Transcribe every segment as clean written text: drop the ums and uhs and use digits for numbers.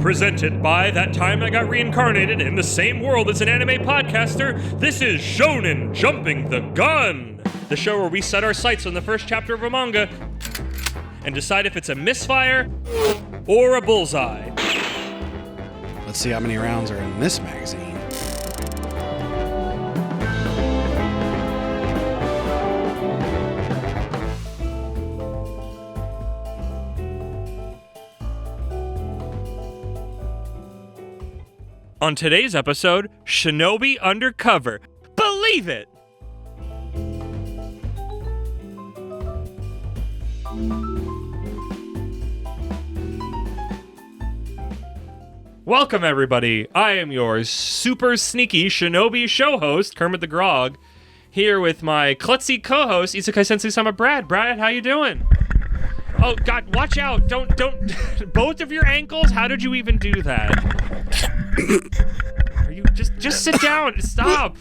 Presented by That Time I Got Reincarnated in the same world as an anime podcaster, this is Shonen Jumping the Gun, the show where we set our sights on the first chapter of a manga and decide if it's a misfire or a bullseye. Let's see how many rounds are in this magazine. On today's episode, Shinobi Undercover. Believe it! Welcome, everybody. I am your super sneaky Shinobi show host, Kermit the Grog, here with my klutzy co-host, Isekai Sensei-Sama Brad. Brad, how you doing? Oh, God, watch out. Don't, both of your ankles? How did you even do that? Are you, just sit down. Stop.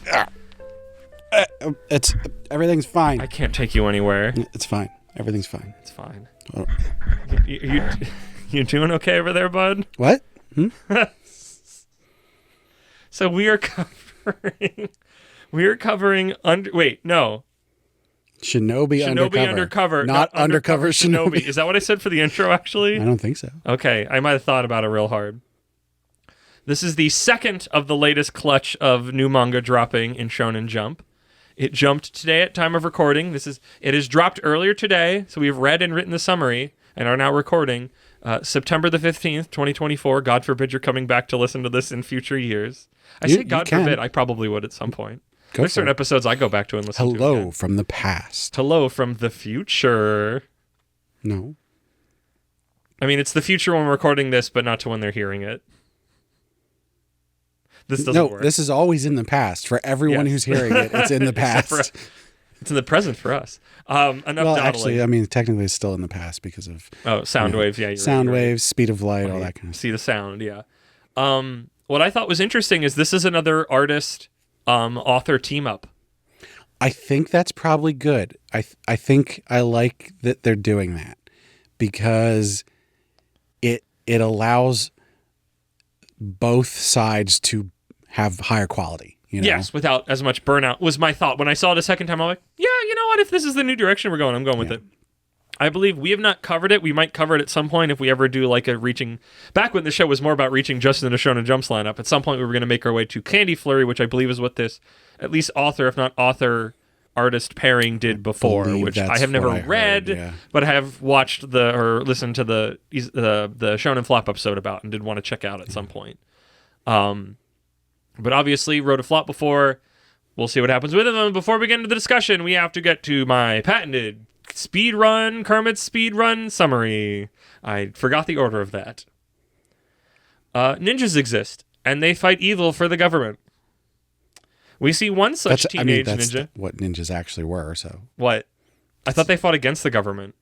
Everything's fine. I can't take you anywhere. It's fine. Everything's fine. It's fine. Oh. You doing okay over there, bud? What? So we are covering Shinobi Undercover. Not Undercover Shinobi. Is that what I said for the intro, actually? I don't think so. Okay, I might have thought about it real hard. This is the second of the latest clutch of new manga dropping in Shonen Jump. It jumped today at time of recording. It is dropped earlier today, so we have read and written the summary and are now recording September the 15th, 2024. God forbid you're coming back to listen to this in future years. I say God forbid, I probably would at some point. There's certain episodes I go back to and listen to. Hello from the past. Hello from the future. No. I mean, it's the future when we're recording this, but not to when they're hearing it. This doesn't work. This is always in the past. For everyone who's hearing it, it's in the past. It's in the present for us. Actually, I mean, technically it's still in the past because of... sound waves, yeah. Sound waves, speed of light, all that kind of stuff. See the sound, yeah. What I thought was interesting is this is another artist... author team up. I think that's probably good. I think I like that they're doing that because it allows both sides to have higher quality. You know? Yes, without as much burnout was my thought. When I saw it a second time, I'm like, yeah, you know what? If this is the new direction we're going, I'm going with it. I believe we have not covered it. We might cover it at some point if we ever do like a reaching... Back when the show was more about reaching just into Shonen Jump's lineup, at some point we were going to make our way to Candy Flurry, which I believe is what this, at least author, if not author-artist pairing did before, which I have never read, but I have watched or listened to the Shonen Flop episode about and did want to check out at some point. But obviously, wrote a flop before. We'll see what happens with it. Before we get into the discussion, we have to get to my patented... Kermit's speedrun summary. I forgot the order of that. Ninjas exist, and they fight evil for the government. We see one such teenage ninja. That's what ninjas actually were, so... What? I thought they fought against the government.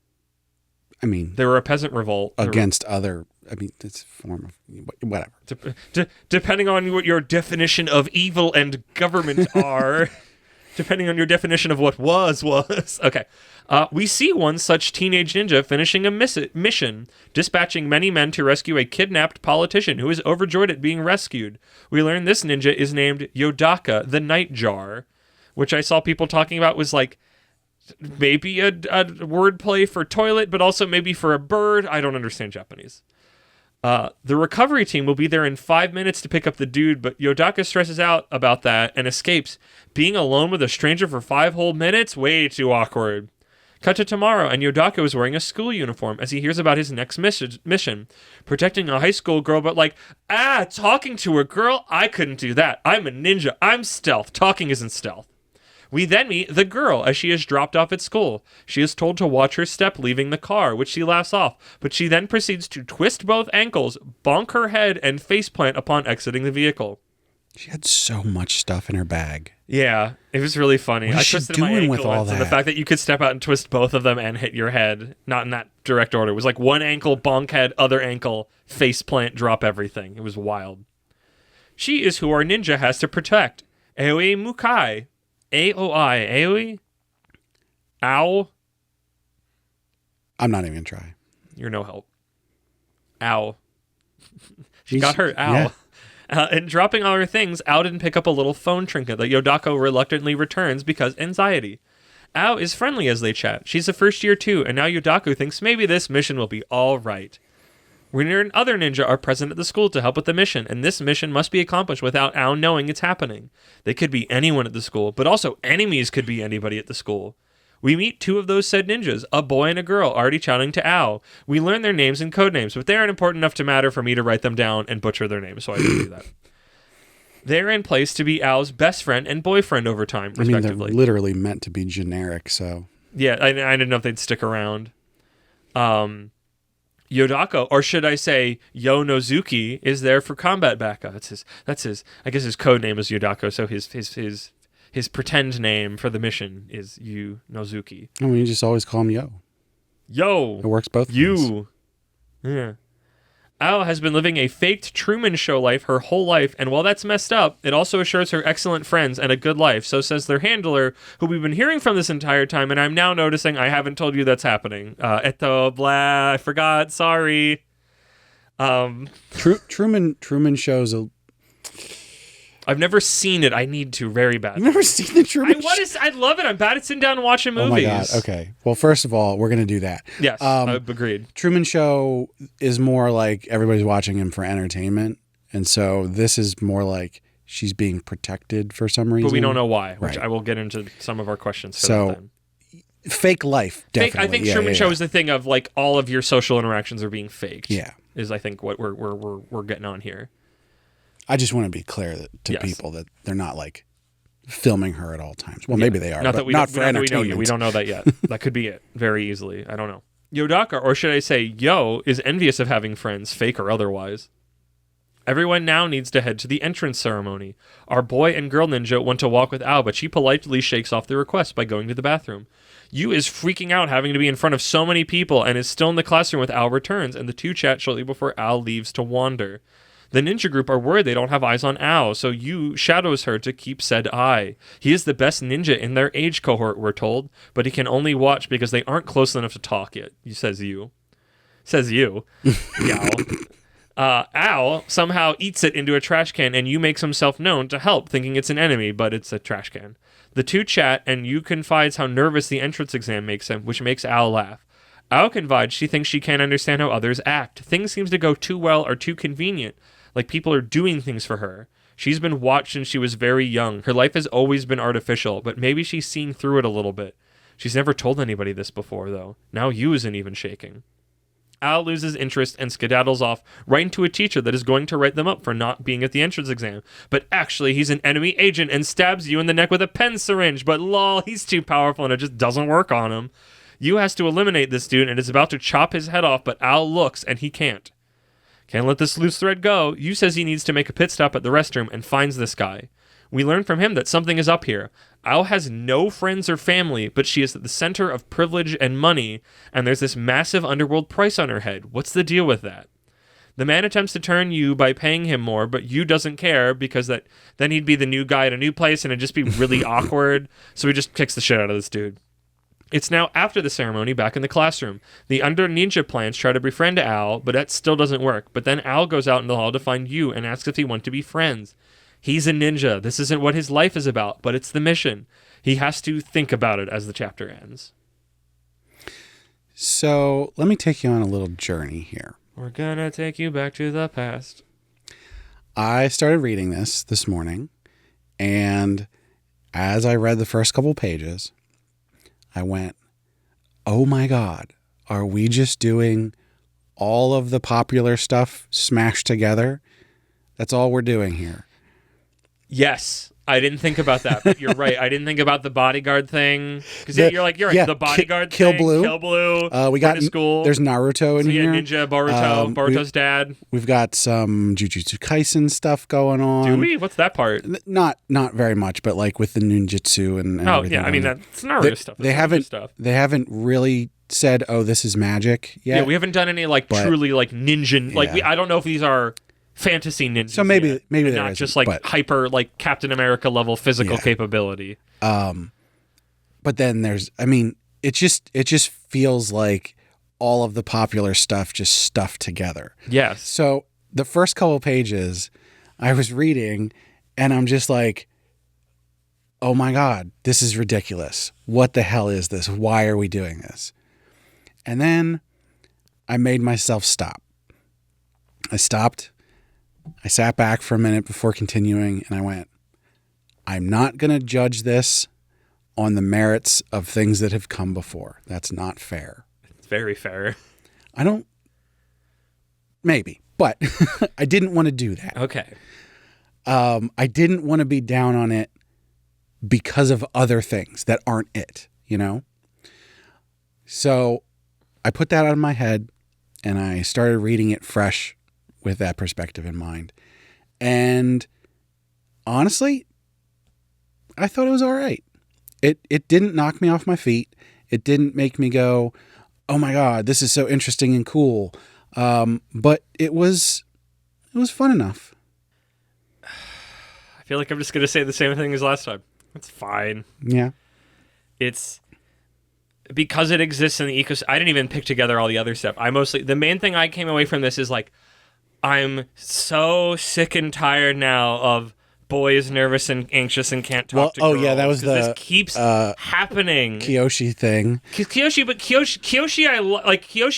I mean... They were a peasant revolt. Against other... I mean, it's a form of... Whatever. Depending on what your definition of evil and government are... Depending on your definition of what was. Okay. We see one such teenage ninja finishing a mission, dispatching many men to rescue a kidnapped politician who is overjoyed at being rescued. We learn this ninja is named Yodaka, the Nightjar, which I saw people talking about was like maybe a wordplay for toilet, but also maybe for a bird. I don't understand Japanese. The recovery team will be there in 5 minutes to pick up the dude, but Yodaka stresses out about that and escapes. Being alone with a stranger for 5 whole minutes? Way too awkward. Cut to tomorrow, and Yodaka is wearing a school uniform as he hears about his next mission. Protecting a high school girl, but talking to a girl? I couldn't do that. I'm a ninja. I'm stealth. Talking isn't stealth. We then meet the girl as she is dropped off at school. She is told to watch her step leaving the car, which she laughs off, but she then proceeds to twist both ankles, bonk her head, and faceplant upon exiting the vehicle. She had so much stuff in her bag. Yeah, it was really funny. What is she doing with all that? And the fact that you could step out and twist both of them and hit your head, not in that direct order. It was like one ankle, bonk head, other ankle, faceplant, drop everything. It was wild. She is who our ninja has to protect. Aoi Mukai. A-O-I. Aoi? Ow? I'm not even going to try. You're no help. Ow. She got her Ao. Yeah. And dropping all her things, Ao didn't pick up a little phone trinket that Yodako reluctantly returns because anxiety. Ao is friendly as they chat. She's a first year too, and now Yodako thinks maybe this mission will be all right. Reiner and other ninja are present at the school to help with the mission, and this mission must be accomplished without Ao knowing it's happening. They could be anyone at the school, but also enemies could be anybody at the school. We meet two of those said ninjas, a boy and a girl, already chatting to Ao. We learn their names and code names, but they aren't important enough to matter for me to write them down and butcher their names, so I didn't do that. They're in place to be Ao's best friend and boyfriend over time, respectively. I mean, they're literally meant to be generic, so... Yeah, I didn't know if they'd stick around. Yodako, or should I say Yo Nozuki, is there for combat backup. That's his I guess his code name is Yodako, so his pretend name for the mission is Yu Nozuki. I mean, you just always call him Yo. Yo! It works both ways. You! Yeah. Ao has been living a faked Truman Show life her whole life, and while that's messed up, it also assures her excellent friends and a good life, so says their handler, who we've been hearing from this entire time, and I'm now noticing I haven't told you that's happening. Eto, blah, I forgot, sorry. Truman Show's a... I've never seen it. I need to very badly. You've never seen the Truman Show? I love it. I'm bad at sitting down and watching movies. Oh my God, okay. Well, first of all, we're going to do that. Yes, agreed. Truman Show is more like everybody's watching him for entertainment, and so this is more like she's being protected for some reason. But we don't know why, which Right. I will get into some of our questions for So, that then. Fake life, definitely. I think Truman Show is the thing of like all of your social interactions are being faked. Yeah. Is I think what we're getting on here. I just want to be clear to people that they're not like filming her at all times. Well, maybe they are, Not but that we not don't, for not that we entertainment. know you. We don't know that yet. That could be it. Very easily. I don't know. Yodaka, or should I say Yo, is envious of having friends, fake or otherwise. Everyone now needs to head to the entrance ceremony. Our boy and girl ninja want to walk with Ao, but she politely shakes off the request by going to the bathroom. Yu is freaking out having to be in front of so many people and is still in the classroom with Ao returns, and the two chat shortly before Ao leaves to wander. The ninja group are worried they don't have eyes on Ao, so Yu shadows her to keep said eye. He is the best ninja in their age cohort, we're told, but he can only watch because they aren't close enough to talk yet, says Yu. Says you. Yow. Ao somehow eats it into a trash can, and Yu makes himself known to help, thinking it's an enemy, but it's a trash can. The two chat, and Yu confides how nervous the entrance exam makes him, which makes Ao laugh. Ao confides she thinks she can't understand how others act. Things seem to go too well or too convenient, like people are doing things for her. She's been watched since she was very young. Her life has always been artificial, but maybe she's seen through it a little bit. She's never told anybody this before, though. Now Yu isn't even shaking. Ao loses interest and skedaddles off right into a teacher that is going to write them up for not being at the entrance exam. But actually, he's an enemy agent and stabs Yu in the neck with a pen syringe. But lol, he's too powerful and it just doesn't work on him. Yu has to eliminate this dude and is about to chop his head off, but Ao looks and he can't. Can't let this loose thread go. Yu says he needs to make a pit stop at the restroom and finds this guy. We learn from him that something is up here. Ao has no friends or family, but she is at the center of privilege and money, and there's this massive underworld price on her head. What's the deal with that? The man attempts to turn Yu by paying him more, but Yu doesn't care because then he'd be the new guy at a new place and it'd just be really awkward, so he just kicks the shit out of this dude. It's now after the ceremony, back in the classroom. The under ninja plans try to befriend Ao, but that still doesn't work. But then Ao goes out in the hall to find Yu and asks if he wants to be friends. He's a ninja. This isn't what his life is about, but it's the mission. He has to think about it as the chapter ends. So let me take you on a little journey here. We're gonna take you back to the past. I started reading this morning, and as I read the first couple pages, I went, oh my God, are we just doing all of the popular stuff smashed together? That's all we're doing here. Yes. I didn't think about that, but you're right. I didn't think about the bodyguard thing. Because you're right. The bodyguard Kill thing. Blue. Kill Blue. We got school. There's Naruto in here. Ninja, Boruto. Boruto's dad. We've got some Jujutsu Kaisen stuff going on. Do we? What's that part? Not very much, but like with the ninjutsu and everything. Yeah. I mean, that's Naruto stuff. They haven't really said, "Oh, this is magic." Yet. Yeah, we haven't done any truly ninja. I don't know if these are fantasy ninjas. So maybe they're not just hyper Captain America level physical capability. But then there's, I mean, it just feels like all of the popular stuff just stuffed together. Yes. So the first couple pages I was reading and I'm just like, oh my God, this is ridiculous. What the hell is this? Why are we doing this? And then I made myself stop. I stopped. I sat back for a minute before continuing and I went, I'm not going to judge this on the merits of things that have come before. That's not fair. It's very fair. Maybe, but I didn't want to do that. Okay. I didn't want to be down on it because of other things that aren't it, you know? So I put that out of my head and I started reading it fresh with that perspective in mind. And honestly, I thought it was all right. It didn't knock me off my feet. It didn't make me go, oh my God, this is so interesting and cool. But it was fun enough. I feel like I'm just going to say the same thing as last time. It's fine. Yeah. It's because it exists in the ecosystem. I didn't even pick together all the other stuff. The main thing I came away from this is like, I'm so sick and tired now of boys nervous and anxious and can't talk to girls. Oh yeah, that was this keeps happening. Kiyoshi thing. Kiyoshi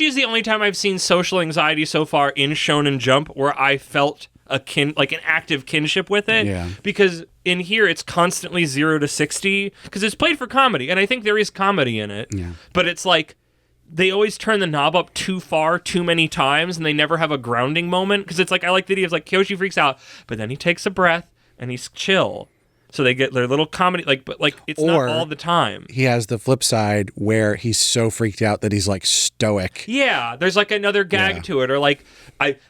is the only time I've seen social anxiety so far in Shonen Jump where I felt an active kinship with it. Yeah. Because in here it's constantly 0 to 60 because it's played for comedy and I think there is comedy in it. Yeah. But it's like they always turn the knob up too far too many times and they never have a grounding moment because it's like I like the idea of like Kiyoshi freaks out but then he takes a breath and he's chill. So they get their little comedy, but it's not all the time. He has the flip side where he's so freaked out that he's like stoic. Yeah, there's like another gag to it, or like,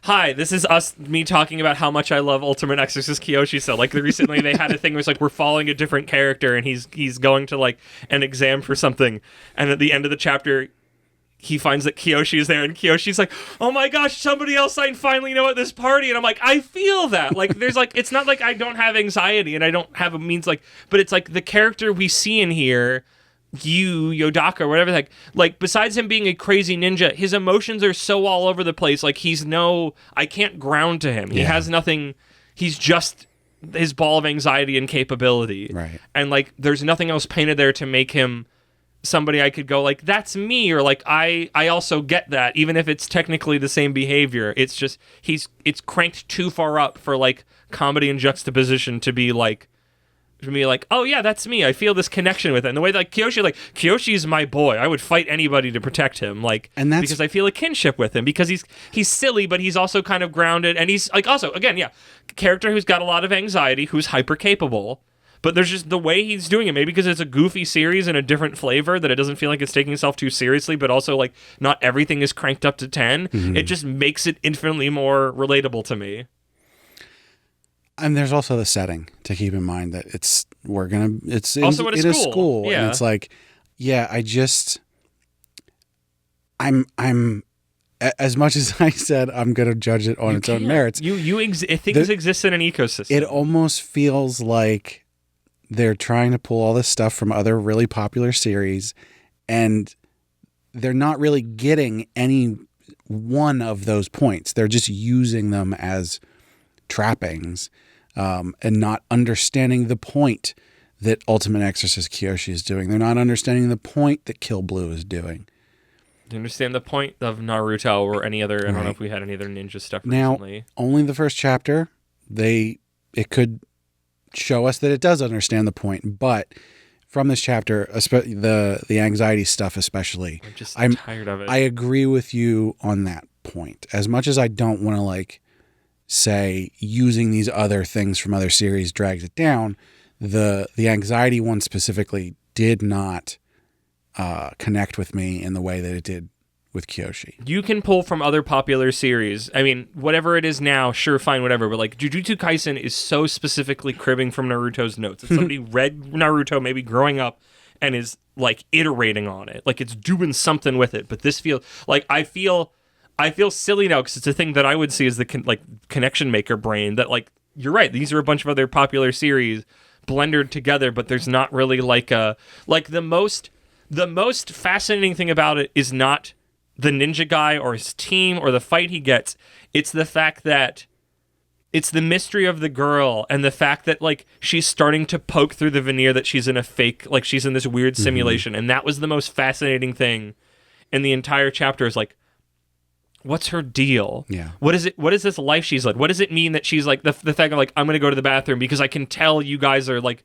hi, this is me talking about how much I love Ultimate Exorcist Kiyoshi. So like recently they had a thing where it's like we're following a different character and he's going to like an exam for something, and at the end of the chapter, he finds that Kiyoshi is there, and Kiyoshi's like, oh my gosh, somebody else I finally know at this party. And I'm like, I feel that. Like, there's like, it's not like I don't have anxiety and I don't have a means like, but it's like the character we see in here, Yodaka, or whatever, like besides him being a crazy ninja, his emotions are so all over the place. Like, I can't ground to him. He has nothing, he's just his ball of anxiety and capability. Right. And like, there's nothing else painted there to make him somebody I could go like, that's me, or like I also get that, even if it's technically the same behavior. It's just it's cranked too far up for like comedy and juxtaposition to be like, oh yeah, that's me. I feel this connection with it. And the way that Kiyoshi's my boy. I would fight anybody to protect him, like, and that's because I feel a kinship with him because he's silly, but he's also kind of grounded, and he's like also again, character who's got a lot of anxiety, who's hyper capable. But there's just the way he's doing it, maybe because it's a goofy series and a different flavor that it doesn't feel like it's taking itself too seriously, but also like not everything is cranked up to 10. Mm-hmm. It just makes it infinitely more relatable to me. And there's also the setting to keep in mind that it's also at a school. Yeah. And it's like, I'm as much as I said I'm going to judge it on its own merits. Things exist in an ecosystem. It almost feels like they're trying to pull all this stuff from other really popular series, and they're not really getting any one of those points. They're just using them as trappings, and not understanding the point that Ultimate Exorcist Kiyoshi is doing. They're not understanding the point that Kill Blue is doing. Do you understand the point of Naruto or any other? I don't know if we had any other ninja stuff recently. Now, only the first chapter. It could show us that it does understand the point, but from this chapter, the anxiety stuff especially, I'm tired of it. I agree with you on that point. As much as I don't want to like say using these other things from other series drags it down, the anxiety one specifically did not connect with me in the way that it did with Kiyoshi. You can pull from other popular series. I mean, whatever it is now, sure, fine, whatever. But like Jujutsu Kaisen is so specifically cribbing from Naruto's notes. If somebody read Naruto maybe growing up and is like iterating on it, like it's doing something with it. But this feels like I feel silly now because it's a thing that I would see as the connection maker brain. That like you're right. These are a bunch of other popular series blended together, but there's not really the most fascinating thing about it is not the ninja guy or his team or the fight he gets. It's the fact that it's the mystery of the girl and the fact that, like, she's starting to poke through the veneer that she's in a fake, like, she's in this weird simulation. And that was the most fascinating thing in the entire chapter is, like, what's her deal? Yeah. What is this life she's led? What does it mean that she's, like, the fact of, like, I'm going to go to the bathroom because I can tell you guys are, like,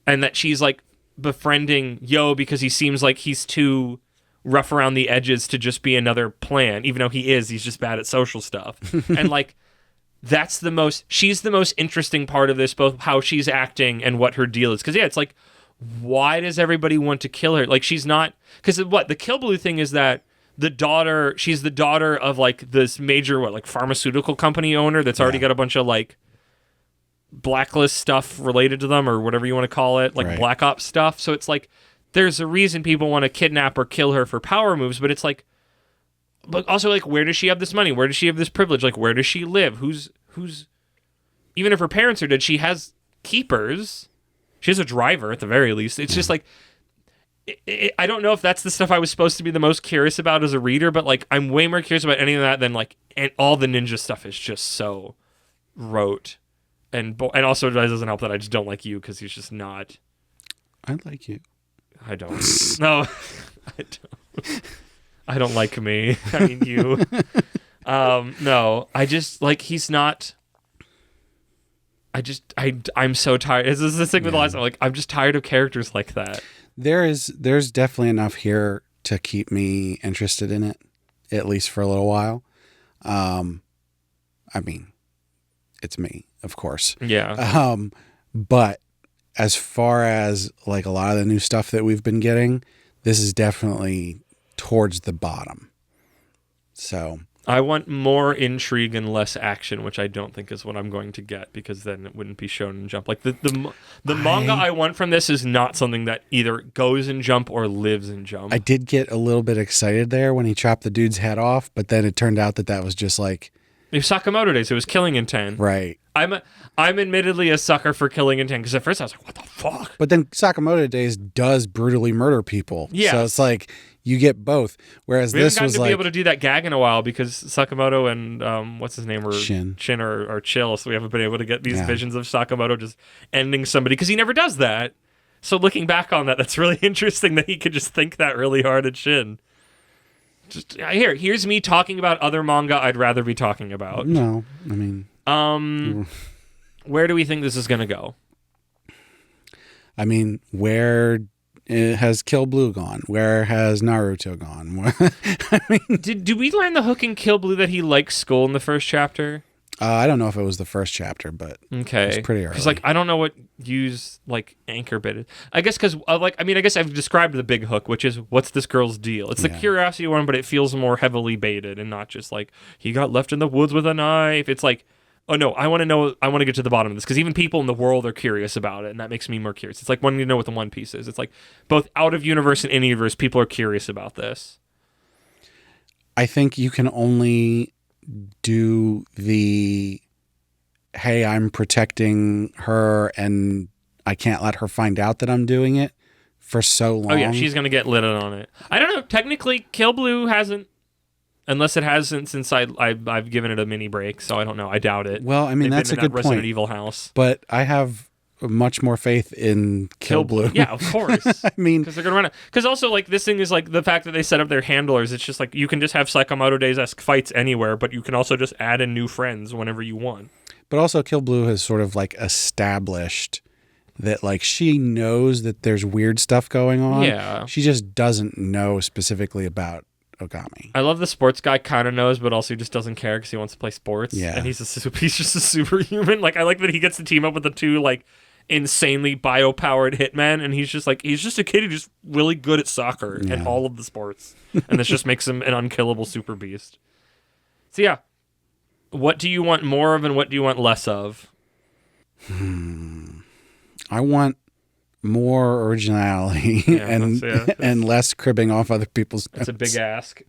and that she's, like, befriending Yo because he seems like he's too rough around the edges to just be another plan, even though he's just bad at social stuff. And, like, she's the most interesting part of this, both how she's acting and what her deal is. Because, yeah, it's like, why does everybody want to kill her? Like, she's not... Because the Kill Blue thing is that she's the daughter of, like, this major, like, pharmaceutical company owner that's already got a bunch of, like, blacklist stuff related to them, or whatever you want to call it, like, Black Ops stuff. So it's like, there's a reason people want to kidnap or kill her for power moves, but it's like, but also, like, where does she have this money? Where does she have this privilege? Like, where does she live? Who's even if her parents are dead, she has keepers. She has a driver at the very least. It's just like, I don't know if that's the stuff I was supposed to be the most curious about as a reader, but, like, I'm way more curious about any of that than, like, and all the ninja stuff is just so rote. And also it doesn't help that I just don't like you because he's just not. I like you. I don't. No, I don't. I don't like me. I mean, you. No, I just, like, he's not. I'm so tired. This is the thing with the last one. Like, I'm just tired of characters like that. There's definitely enough here to keep me interested in it, at least for a little while. I mean, it's me, of course. Yeah. But as far as, like, a lot of the new stuff that we've been getting, this is definitely towards the bottom. So I want more intrigue and less action, which I don't think is what I'm going to get, because then it wouldn't be Shonen Jump. Like, the manga I want from this is not something that either goes in Jump or lives in Jump. I did get a little bit excited there when he chopped the dude's head off, but then it turned out that was just like... It was Sakamoto Days. It was Killing Intent. Right. I'm admittedly a sucker for Killing Intent, because at first I was like, what the fuck? But then Sakamoto Days does brutally murder people. Yeah. So it's like, you get both. Whereas we this haven't was gotten to like... be able to do that gag in a while, because Sakamoto and, what's his name? Shin are chill, so we haven't been able to get these visions of Sakamoto just ending somebody, because he never does that. So looking back on that, that's really interesting that he could just think that really hard at Shin. Just here's me talking about other manga I'd rather be talking about. No, I mean... Where do we think this is going to go? I mean, where has Kill Blue gone? Where has Naruto gone? I mean... Did we learn the hook in Kill Blue that he likes school in the first chapter? I don't know if it was the first chapter, but okay, it was pretty early. Because, like, I don't know what Yu's, like, anchor bit is. I guess because, I guess I've described the big hook, which is, what's this girl's deal? It's the curiosity one, but it feels more heavily baited and not just, like, he got left in the woods with a knife. It's like, oh, no, I want to get to the bottom of this, because even people in the world are curious about it, and that makes me more curious. It's like wanting to know what the One Piece is. It's like, both out of universe and in universe, people are curious about this. I think you can only do the... hey, I'm protecting her and I can't let her find out that I'm doing it for so long. Oh, yeah, she's going to get lit on it. I don't know. Technically, Kill Blue hasn't, unless it hasn't since I've given it a mini break, so I don't know. I doubt it. Well, I mean, that's a good Resident point. Evil house. But I have much more faith in Kill Blue. Yeah, of course. I mean... because they're going to run it. Because also, like, this thing is, like, the fact that they set up their handlers, it's just, like, you can just have Sakamoto Days-esque fights anywhere, but you can also just add in new friends whenever you want. But also Kill Blue has sort of, like, established that, like, she knows that there's weird stuff going on. Yeah. She just doesn't know specifically about Ogami. I love the sports guy kind of knows, but also he just doesn't care because he wants to play sports. Yeah. And he's just a superhuman. Like, I like that he gets to team up with the two, like, insanely bio-powered hitmen, and he's just a kid who's just really good at soccer and all of the sports. And this just makes him an unkillable super beast. So, yeah. What do you want more of and what do you want less of? I want more originality and less cribbing off other people's notes. That's a big ask.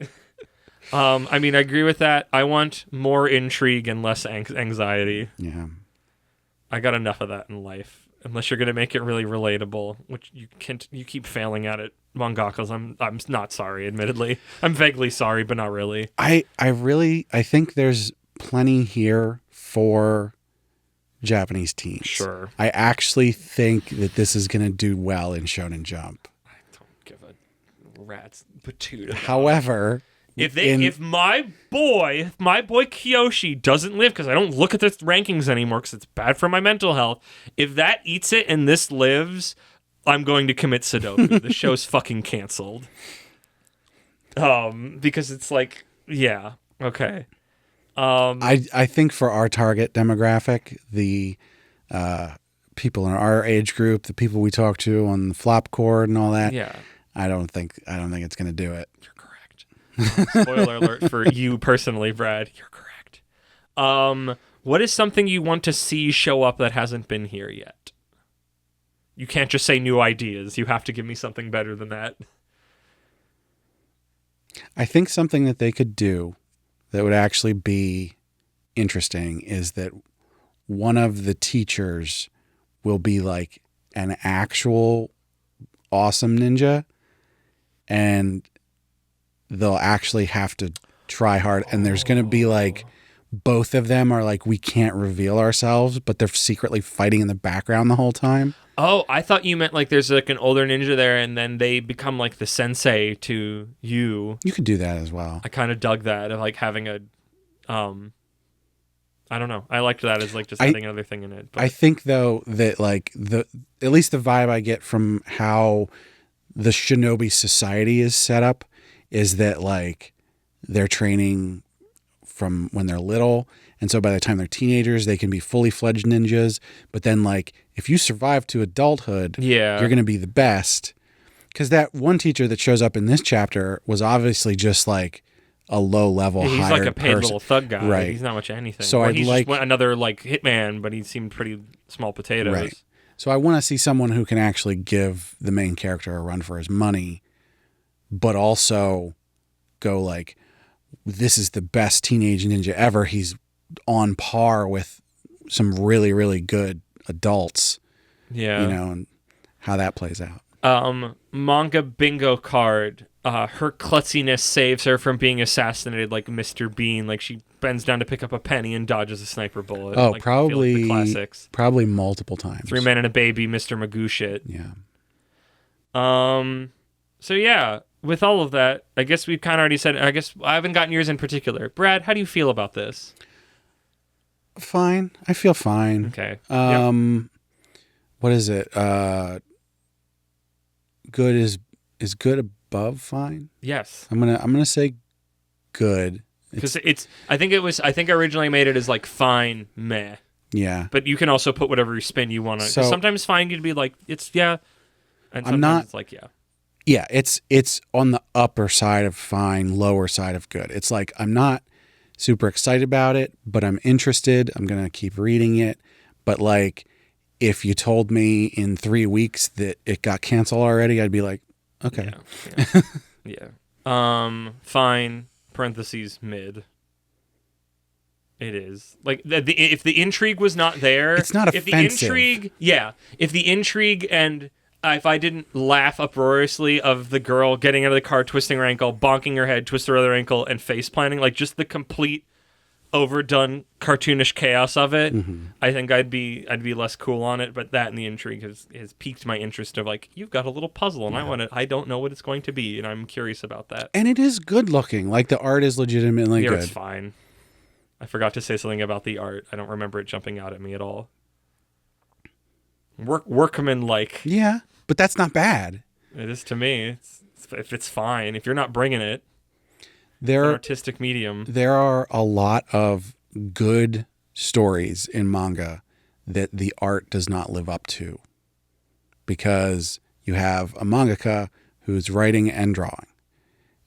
I mean, I agree with that. I want more intrigue and less anxiety. Yeah. I got enough of that in life. Unless you're going to make it really relatable, which you keep failing at it mangakas. I'm not sorry, admittedly. I'm vaguely sorry, but not really. I think there's plenty here for Japanese teens. Sure. I actually think that this is going to do well in Shonen Jump. I don't give a rat's patoot about it. However, if my boy Kiyoshi doesn't live, because I don't look at the rankings anymore because it's bad for my mental health, if that eats it and this lives, I'm going to commit Sudoku. The show's fucking canceled. Because it's like, yeah, okay. I think for our target demographic, the people in our age group, the people we talk to on the flop cord and all that, Yeah. I don't think it's going to do it. You're correct. Spoiler alert for you personally, Brad. You're correct. What is something you want to see show up that hasn't been here yet? You can't just say new ideas. You have to give me something better than that. I think something that they could do that would actually be interesting is that one of the teachers will be like an actual awesome ninja, and they'll actually have to try hard. And there's going to be like, both of them are like, we can't reveal ourselves, but they're secretly fighting in the background the whole time. Oh, I thought you meant like there's like an older ninja there and then they become like the sensei to you. You could do that as well. I kind of dug that of like having a, I don't know. I liked that as like just adding another thing in it. But. I think though that like at least the vibe I get from how the Shinobi Society is set up is that like they're training from when they're little, and so by the time they're teenagers they can be fully fledged ninjas, but then like if you survive to adulthood, yeah, you're going to be the best. Because that one teacher that shows up in this chapter was obviously just like a low level he's hired like a paid person. little thug guy, right? He's not much of anything. So I'd he's like just another like hitman, but he seemed pretty small potatoes. Right. So I want to see someone who can actually give the main character a run for his money, but also go like, this is the best teenage ninja ever. He's on par with some really, really good adults. Yeah. You know, and how that plays out. Manga bingo card. Her klutziness saves her from being assassinated like Mr. Bean. Like she bends down to pick up a penny and dodges a sniper bullet. Oh, like, probably the classics. Probably multiple times. 3 Men and a Baby, Mr. Magoo shit. Yeah. So yeah, with all of that, I guess we've kind of already said. I guess I haven't gotten yours in particular. Brad, how do you feel about this? Fine. I feel fine. Okay. What is it? Good is good above fine? Yes. I'm gonna say good. Because I think I originally made it as like fine, meh. Yeah. But you can also put whatever spin you want on it. So, sometimes fine could be like, it's yeah. And sometimes I'm not, it's like, yeah. Yeah, it's on the upper side of fine, lower side of good. It's like, I'm not super excited about it, but I'm interested. I'm going to keep reading it. But like, if you told me in 3 weeks that it got canceled already, I'd be like, okay. Yeah. Fine, parentheses, mid. It is. Like, if the intrigue was not there... It's not offensive. If the intrigue and... if I didn't laugh uproariously of the girl getting out of the car, twisting her ankle, bonking her head, twist her other ankle, and face planting, like just the complete overdone cartoonish chaos of it, I think I'd be less cool on it. But that and the intrigue has piqued my interest of like, you've got a little puzzle and I don't know what it's going to be, and I'm curious about that. And it is good looking. Like the art is legitimately good. It's fine. I forgot to say something about the art. I don't remember it jumping out at me at all. Workman like. Yeah. But that's not bad. It is to me. If it's fine, if you're not bringing it, it's an artistic medium. There are a lot of good stories in manga that the art does not live up to, because you have a mangaka who's writing and drawing.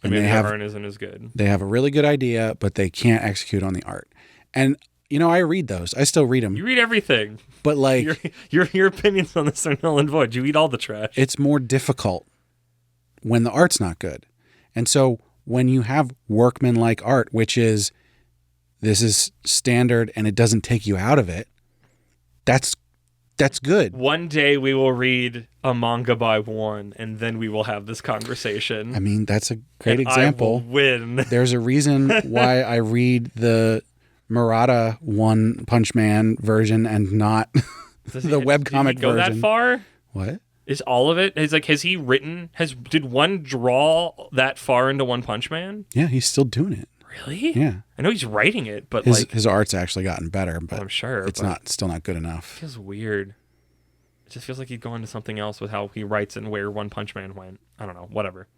And the art isn't as good. They have a really good idea, but they can't execute on the art. And you know, I read those. I still read them. You read everything. But like your opinions on this are null and void. You eat all the trash. It's more difficult when the art's not good. And so when you have workman-like art, which is this is standard and it doesn't take you out of it, that's That's good. One day we will read a manga by one, and then we will have this conversation. I mean, that's a great and example. I will win. There's a reason why I read the Murata One Punch Man version and not the webcomic did he go version. that far? What? Is all of it? Has he written? Did one draw that far into One Punch Man? Yeah, he's still doing it. Really? Yeah. I know he's writing it, but his art's actually gotten better, but I'm sure it's still not good enough. It feels weird. It just feels like he'd go into something else with how he writes and where One Punch Man went. I don't know. Whatever.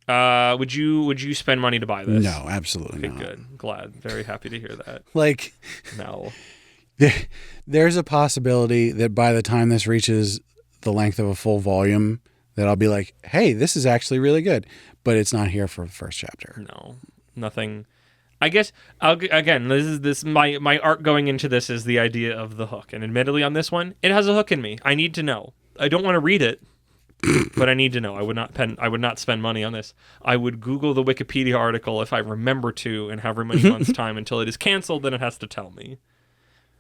Would you spend money to buy this? No, absolutely not. Good. Glad. Very happy to hear that. Like, no. There's a possibility that by the time this reaches the length of a full volume, that I'll be like, hey, this is actually really good. But it's not here for the first chapter. No, nothing. I guess, my arc going into this is the idea of the hook. And admittedly on this one, it has a hook in me. I need to know. I don't want to read it, but I need to know. I would not spend money on this. I would Google the Wikipedia article if I remember to in however many months' time until it is canceled, then it has to tell me.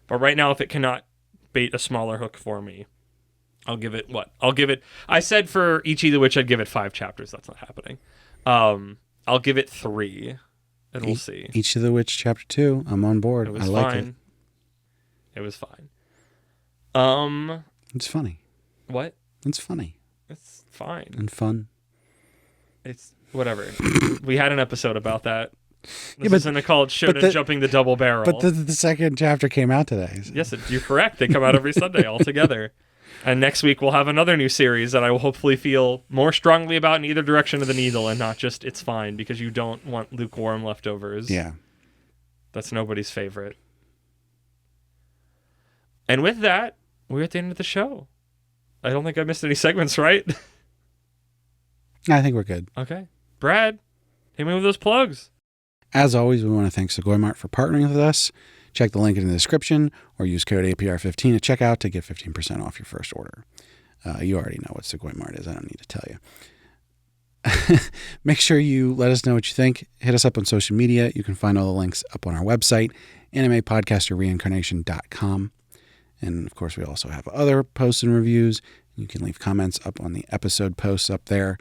But right now, if it cannot bait a smaller hook for me, I'll give it what? I said for Ichi the Witch, I'd give it 5 chapters. That's not happening. I'll give it 3, and we'll see. Ichi the Witch chapter 2. I'm on board. It was I like fine. It was fine. It's funny. What? It's funny. It's fine. And fun. It's whatever. We had an episode about that. This isn't called Shonen Jumping the Double Barrel. But the second chapter came out today. So. Yes, you're correct. They come out every Sunday all together. And next week we'll have another new series that I will hopefully feel more strongly about in either direction of the needle and not just it's fine, because you don't want lukewarm leftovers. Yeah. That's nobody's favorite. And with that, we're at the end of the show. I don't think I missed any segments, right? I think we're good. Okay. Brad, hit me with those plugs. As always, we want to thank Segoy Mart for partnering with us. Check the link in the description or use code APR15 at checkout to get 15% off your first order. You already know what Segoy Mart is. I don't need to tell you. Make sure you let us know what you think. Hit us up on social media. You can find all the links up on our website, animepodcasterreincarnation.com. And, of course, we also have other posts and reviews. You can leave comments up on the episode posts up there.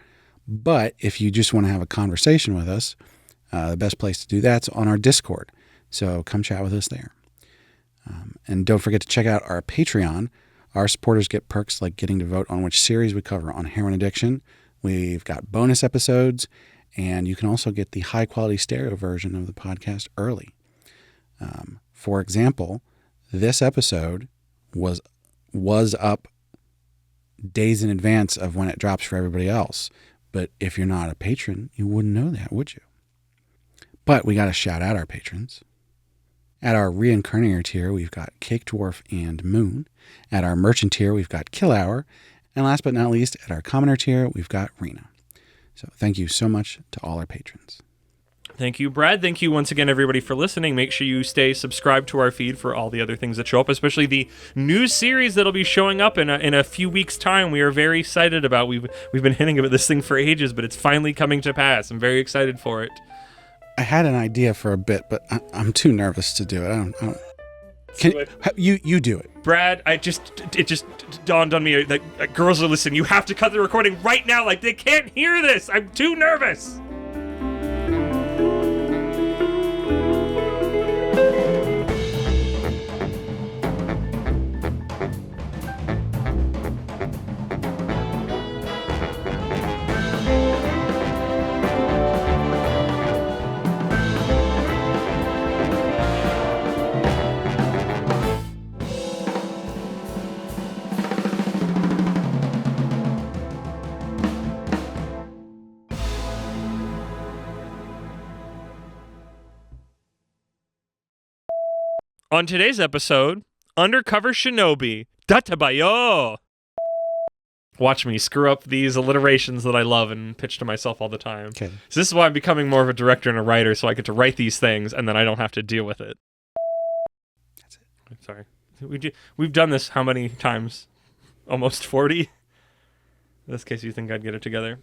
But if you just want to have a conversation with us, the best place to do that's on our Discord. So come chat with us there. And don't forget to check out our Patreon. Our supporters get perks like getting to vote on which series we cover on heroin addiction. We've got bonus episodes, and you can also get the high-quality stereo version of the podcast early. For example, this episode was up days in advance of when it drops for everybody else. But if you're not a patron, you wouldn't know that, would you? But we got to shout out our patrons. At our Reincarnator tier, we've got Cake Dwarf and Moon. At our Merchant tier, we've got Kill Hour. And last but not least, at our Commoner tier, we've got Rena. So thank you so much to all our patrons. Thank you, Brad. Thank you once again, everybody, for listening. Make sure you stay subscribed to our feed for all the other things that show up, especially the new series that'll be showing up in a few weeks' time. We are very excited about. We've been hinting about this thing for ages, but it's finally coming to pass. I'm very excited for it. I had an idea for a bit, but I'm too nervous to do it. I don't. You do it, Brad. It just dawned on me that girls are listening. You have to cut the recording right now. Like, they can't hear this. I'm too nervous. On today's episode, Undercover Shinobi, Databayo. Watch me screw up these alliterations that I love and pitch to myself all the time. Okay. So this is why I'm becoming more of a director and a writer, so I get to write these things and then I don't have to deal with it. That's it. Sorry. We've done this how many times? Almost 40? In this case, you think I'd get it together?